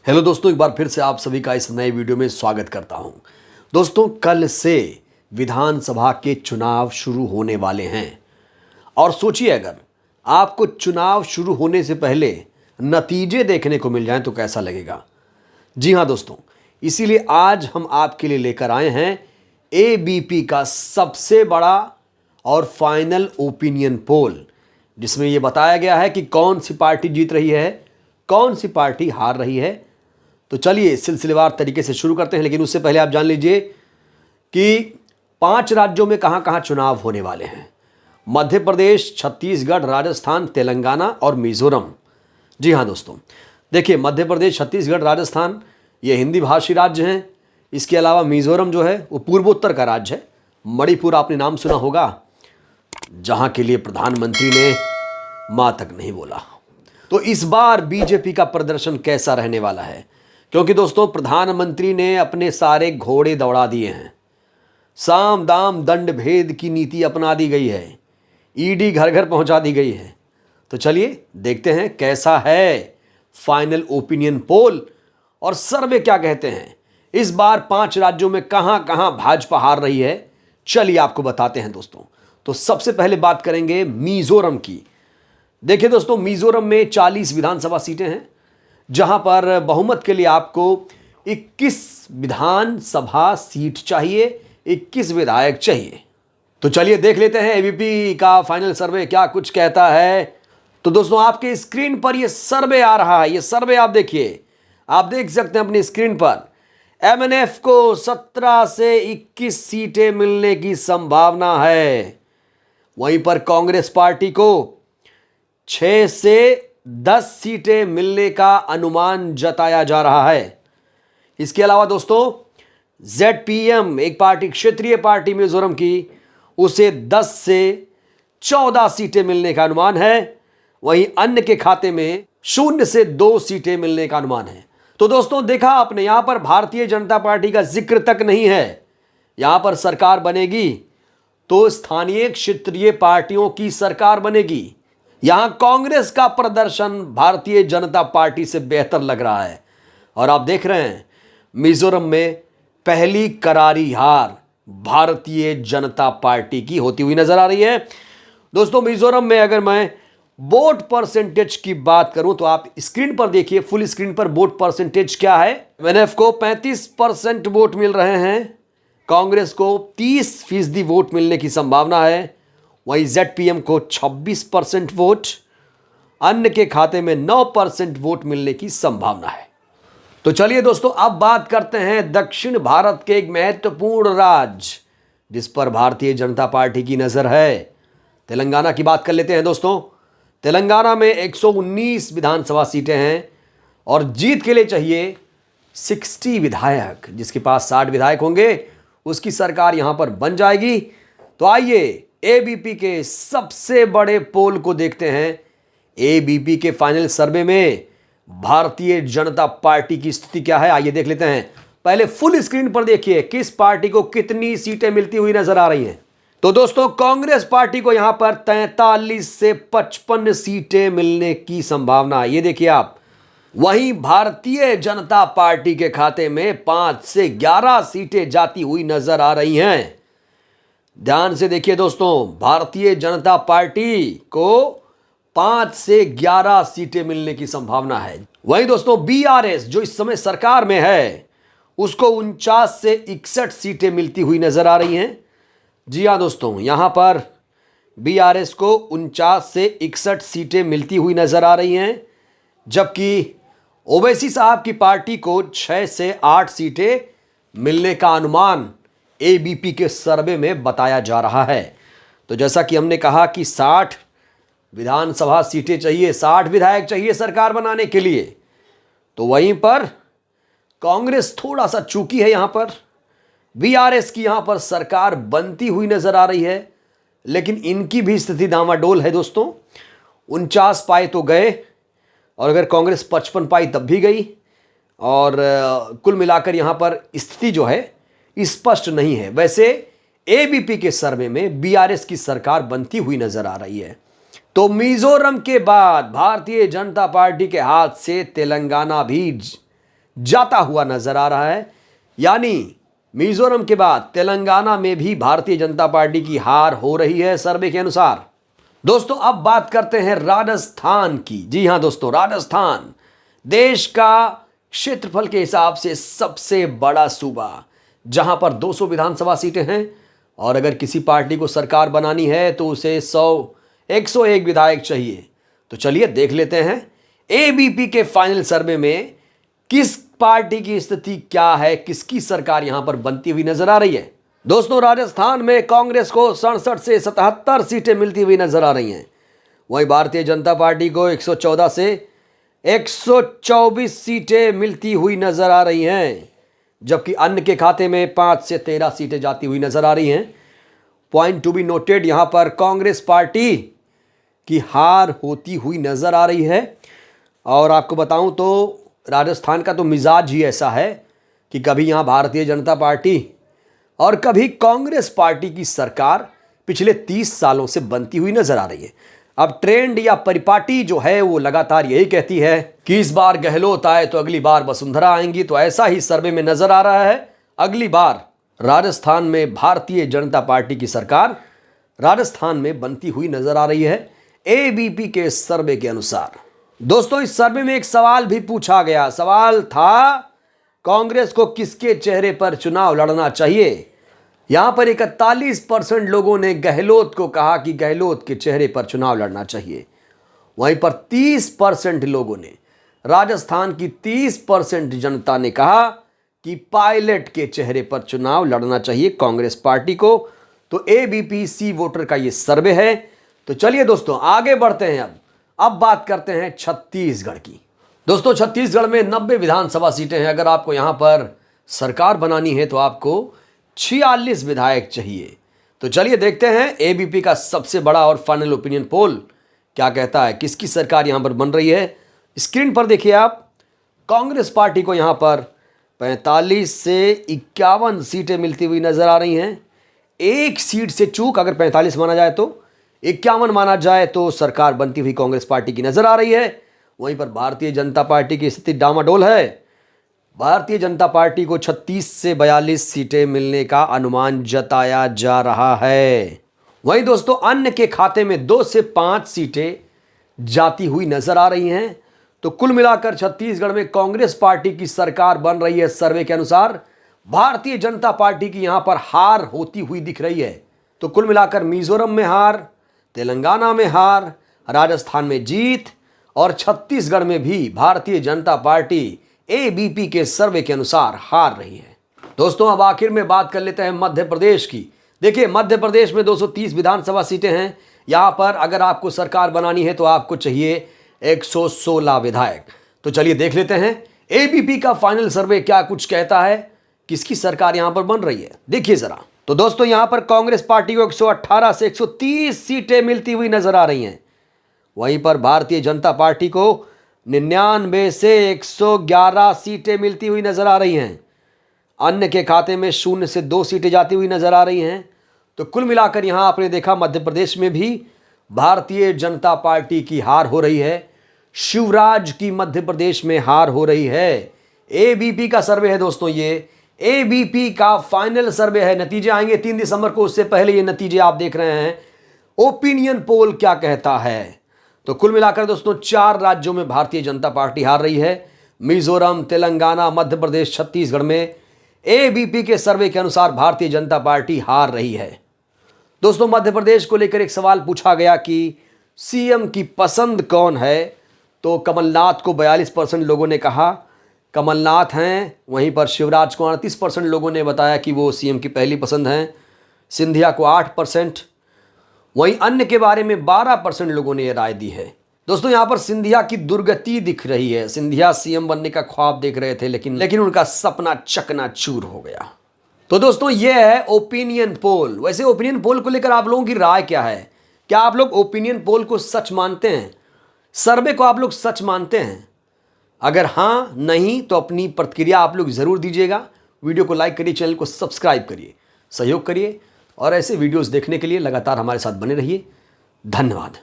Hello दोस्तों, एक बार फिर से आप सभी का इस नए वीडियो में स्वागत करता हूं। दोस्तों, कल से विधानसभा के चुनाव शुरू होने वाले हैं और सोचिए अगर आपको चुनाव शुरू होने से पहले नतीजे देखने को मिल जाएं तो कैसा लगेगा। जी हां दोस्तों, इसीलिए आज हम आपके लिए लेकर आए हैं एबीपी का सबसे बड़ा और फाइनल ओपिनियन पोल, जिसमें यह बताया गया है कि कौन सी पार्टी जीत रही है, कौन सी पार्टी हार रही है। तो चलिए सिलसिलेवार तरीके से शुरू करते हैं, लेकिन उससे पहले आप जान लीजिए कि 5 राज्यों में कहां कहां चुनाव होने वाले हैं। मध्य प्रदेश, छत्तीसगढ़, राजस्थान, तेलंगाना और मिजोरम। जी हां दोस्तों, देखिए मध्य प्रदेश, छत्तीसगढ़, राजस्थान ये हिंदी भाषी राज्य हैं। इसके अलावा मिजोरम जो है वो पूर्वोत्तर का राज्य है। मणिपुर आपने नाम सुना होगा, जहां के लिए प्रधानमंत्री ने मां तक नहीं बोला। तो इस बार बीजेपी का प्रदर्शन कैसा रहने वाला है, क्योंकि दोस्तों प्रधानमंत्री ने अपने सारे घोड़े दौड़ा दिए हैं। साम दाम दंड भेद की नीति अपना दी गई है, ईडी घर घर पहुंचा दी गई है। तो चलिए देखते हैं कैसा है फाइनल ओपिनियन पोल और सर्वे क्या कहते हैं। इस बार 5 राज्यों में कहां कहां भाजपा हार रही है, चलिए आपको बताते हैं दोस्तों। तो सबसे पहले बात करेंगे मिजोरम की। देखिए दोस्तों, मिजोरम में 40 विधानसभा सीटें हैं, जहां पर बहुमत के लिए आपको 21 विधानसभा सीट चाहिए, 21 विधायक चाहिए। तो चलिए देख लेते हैं एबीपी का फाइनल सर्वे क्या कुछ कहता है। तो दोस्तों आपके स्क्रीन पर यह सर्वे आ रहा है, यह सर्वे आप देखिए, आप देख सकते हैं अपनी स्क्रीन पर। एमएनएफ को 17 से 21 सीटें मिलने की संभावना है। वहीं पर कांग्रेस पार्टी को 6 से 10 सीटें मिलने का अनुमान जताया जा रहा है। इसके अलावा दोस्तों जेडपीएम एक पार्टी, क्षेत्रीय पार्टी मिजोरम की, उसे 10 से 14 सीटें मिलने का अनुमान है। वहीं अन्य के खाते में 0 से 2 सीटें मिलने का अनुमान है। तो दोस्तों देखा आपने, यहां पर भारतीय जनता पार्टी का जिक्र तक नहीं है। यहां पर सरकार बनेगी तो स्थानीय क्षेत्रीय पार्टियों की सरकार बनेगी। यहां कांग्रेस का प्रदर्शन भारतीय जनता पार्टी से बेहतर लग रहा है और आप देख रहे हैं मिजोरम में पहली करारी हार भारतीय जनता पार्टी की होती हुई नजर आ रही है। दोस्तों मिजोरम में अगर मैं वोट परसेंटेज की बात करूं तो आप स्क्रीन पर देखिए, फुल स्क्रीन पर वोट परसेंटेज क्या है। एमएनएफ को 35% वोट मिल रहे हैं, कांग्रेस को 30% वोट मिलने की संभावना है। वहीं जेडपीएम को 26% वोट, अन्य के खाते में 9% वोट मिलने की संभावना है। तो चलिए दोस्तों अब बात करते हैं दक्षिण भारत के एक महत्वपूर्ण राज्य जिस पर भारतीय जनता पार्टी की नजर है। तेलंगाना की बात कर लेते हैं दोस्तों। तेलंगाना में 119 विधानसभा सीटें हैं और जीत के लिए चाहिए 60 विधायक। जिसके पास 60 विधायक होंगे उसकी सरकार यहां पर बन जाएगी। तो आइए एबीपी के सबसे बड़े पोल को देखते हैं। एबीपी के फाइनल सर्वे में भारतीय जनता पार्टी की स्थिति क्या है, आइए देख लेते हैं। पहले फुल स्क्रीन पर देखिए किस पार्टी को कितनी सीटें मिलती हुई नजर आ रही हैं। तो दोस्तों कांग्रेस पार्टी को यहां पर 43 से 55 सीटें मिलने की संभावना है, ये देखिए आप। वहीं भारतीय जनता पार्टी के खाते में 5 से 11 सीटें जाती हुई नजर आ रही हैं। ध्यान से देखिए दोस्तों, भारतीय जनता पार्टी को 5 से 11 सीटें मिलने की संभावना है। वहीं दोस्तों बीआरएस जो इस समय सरकार में है उसको 49 से 61 सीटें मिलती हुई नजर आ रही हैं। जी हां दोस्तों, यहां पर बीआरएस को 49 से 61 सीटें मिलती हुई नजर आ रही हैं, जबकि ओवैसी साहब की पार्टी को 6 से 8 सीटें मिलने का अनुमान एबीपी के सर्वे में बताया जा रहा है। तो जैसा कि हमने कहा कि 60 विधानसभा सीटें चाहिए, 60 विधायक चाहिए सरकार बनाने के लिए, तो वहीं पर कांग्रेस थोड़ा सा चूकी है। यहां पर बीआरएस की यहां पर सरकार बनती हुई नजर आ रही है, लेकिन इनकी भी स्थिति डामाडोल है दोस्तों। 49 पाए तो गए और अगर कांग्रेस 55 पाई तब भी गई और कुल मिलाकर यहां पर स्थिति जो है स्पष्ट नहीं है। वैसे एबीपी के सर्वे में बीआरएस की सरकार बनती हुई नजर आ रही है। तो मिजोरम के बाद भारतीय जनता पार्टी के हाथ से तेलंगाना भी जाता हुआ नजर आ रहा है। यानी मिजोरम के बाद तेलंगाना में भी भारतीय जनता पार्टी की हार हो रही है सर्वे के अनुसार। दोस्तों अब बात करते हैं राजस्थान की। जी हां दोस्तों, राजस्थान देश का क्षेत्रफल के हिसाब से सबसे बड़ा सूबा, जहां पर 200 विधानसभा सीटें हैं और अगर किसी पार्टी को सरकार बनानी है तो उसे 101 विधायक चाहिए। तो चलिए देख लेते हैं एबीपी के फाइनल सर्वे में किस पार्टी की स्थिति क्या है, किसकी सरकार यहां पर बनती हुई नजर आ रही है। दोस्तों राजस्थान में कांग्रेस को 67 से 77 सीटें मिलती हुई नजर आ रही हैं। वहीं भारतीय जनता पार्टी को 114 से 124 सीटें मिलती हुई नजर आ रही हैं, जबकि अन्य के खाते में 5 से 13 सीटें जाती हुई नजर आ रही हैं। पॉइंट टू बी नोटेड, यहां पर कांग्रेस पार्टी की हार होती हुई नजर आ रही है। और आपको बताऊं तो राजस्थान का तो मिजाज ही ऐसा है कि कभी यहां भारतीय जनता पार्टी और कभी कांग्रेस पार्टी की सरकार पिछले 30 सालों से बनती हुई नजर आ रही है। अब ट्रेंड या परिपाटी जो है वो लगातार यही कहती है कि इस बार गहलोत आए तो अगली बार वसुंधरा आएंगी। तो ऐसा ही सर्वे में नजर आ रहा है। अगली बार राजस्थान में भारतीय जनता पार्टी की सरकार राजस्थान में बनती हुई नजर आ रही है एबीपी के सर्वे के अनुसार। दोस्तों इस सर्वे में एक सवाल भी पूछा गया। सवाल था कांग्रेस को किसके चेहरे पर चुनाव लड़ना चाहिए। यहां पर 41% लोगों ने गहलोत को कहा कि गहलोत के चेहरे पर चुनाव लड़ना चाहिए। वहीं पर 30% लोगों ने, राजस्थान की 30% जनता ने कहा कि पायलट के चेहरे पर चुनाव लड़ना चाहिए कांग्रेस पार्टी को। तो एबीपी सी वोटर का यह सर्वे है। तो चलिए दोस्तों आगे बढ़ते हैं। अब बात करते हैं छत्तीसगढ़ की। दोस्तों छत्तीसगढ़ में 90 विधानसभा सीटें हैं। अगर आपको यहां पर सरकार बनानी है तो आपको 46 विधायक चाहिए। तो चलिए देखते हैं एबीपी का सबसे बड़ा और फाइनल ओपिनियन पोल क्या कहता है, किसकी सरकार यहां पर बन रही है। स्क्रीन पर देखिए आप, कांग्रेस पार्टी को यहां पर 45 से 51 सीटें मिलती हुई नजर आ रही हैं। एक सीट से चूक, अगर 45 माना जाए तो 51 माना जाए तो सरकार बनती हुई कांग्रेस पार्टी की नजर आ रही है। वहीं पर भारतीय जनता पार्टी की स्थिति डामाडोल है। भारतीय जनता पार्टी को 36 से 42 सीटें मिलने का अनुमान जताया जा रहा है। वहीं दोस्तों अन्य के खाते में 2 से 5 सीटें जाती हुई नजर आ रही हैं। तो कुल मिलाकर छत्तीसगढ़ में कांग्रेस पार्टी की सरकार बन रही है। सर्वे के अनुसार भारतीय जनता पार्टी की यहां पर हार होती हुई दिख रही है। तो कुल मिलाकर मिजोरम में हार, तेलंगाना में हार, राजस्थान में जीत और छत्तीसगढ़ में भी भारतीय जनता पार्टी एबीपी के सर्वे के अनुसार हार रही है। दोस्तों अब आखिर में बात कर लेते हैं मध्य प्रदेश की। देखिए मध्य प्रदेश में 230 विधानसभा सीटें हैं। यहां पर अगर आपको सरकार बनानी है तो आपको चाहिए 116 विधायक। तो चलिए देख लेते हैं एबीपी का फाइनल सर्वे क्या कुछ कहता है, किसकी सरकार यहां पर बन रही है। देखिए जरा। तो दोस्तों यहां पर कांग्रेस पार्टी को 118 से 130 सीटें मिलती हुई नजर आ रही हैं। वहीं पर भारतीय जनता पार्टी को 99 से 111 सीटें मिलती हुई नजर आ रही हैं। अन्य के खाते में 0 से 2 सीटें जाती हुई नजर आ रही हैं। तो कुल मिलाकर यहां आपने देखा मध्य प्रदेश में भी भारतीय जनता पार्टी की हार हो रही है। शिवराज की मध्य प्रदेश में हार हो रही है। एबीपी का सर्वे है दोस्तों, ये एबीपी का फाइनल सर्वे है। नतीजे आएंगे 3 दिसंबर को, उससे पहले ये नतीजे आप देख रहे हैं ओपिनियन पोल क्या कहता है। तो कुल मिलाकर दोस्तों 4 राज्यों में भारतीय जनता पार्टी हार रही है। मिजोरम, तेलंगाना, मध्य प्रदेश, छत्तीसगढ़ में एबीपी के सर्वे के अनुसार भारतीय जनता पार्टी हार रही है। दोस्तों मध्य प्रदेश को लेकर एक सवाल पूछा गया कि सीएम की पसंद कौन है। तो कमलनाथ को 42% लोगों ने कहा कमलनाथ हैं। वहीं पर शिवराज को 38% लोगों ने बताया कि वो सीएम की पहली पसंद हैं। सिंधिया को 8%। वहीं अन्य के बारे में 12% लोगों ने यह राय दी है। दोस्तों यहां पर सिंधिया की दुर्गति दिख रही है। सिंधिया सीएम बनने का ख्वाब देख रहे थे, लेकिन उनका सपना चकनाचूर हो गया। तो दोस्तों यह है ओपिनियन पोल। वैसे ओपिनियन पोल को लेकर आप लोगों की राय क्या है? क्या आप लोग ओपिनियन पोल को सच मानते हैं? सर्वे को आप लोग सच मानते हैं? अगर हाँ नहीं तो अपनी प्रतिक्रिया आप लोग जरूर दीजिएगा। वीडियो को लाइक करिए, चैनल को सब्सक्राइब करिए, सहयोग करिए और ऐसे वीडियोस देखने के लिए लगातार हमारे साथ बने रहिए। धन्यवाद।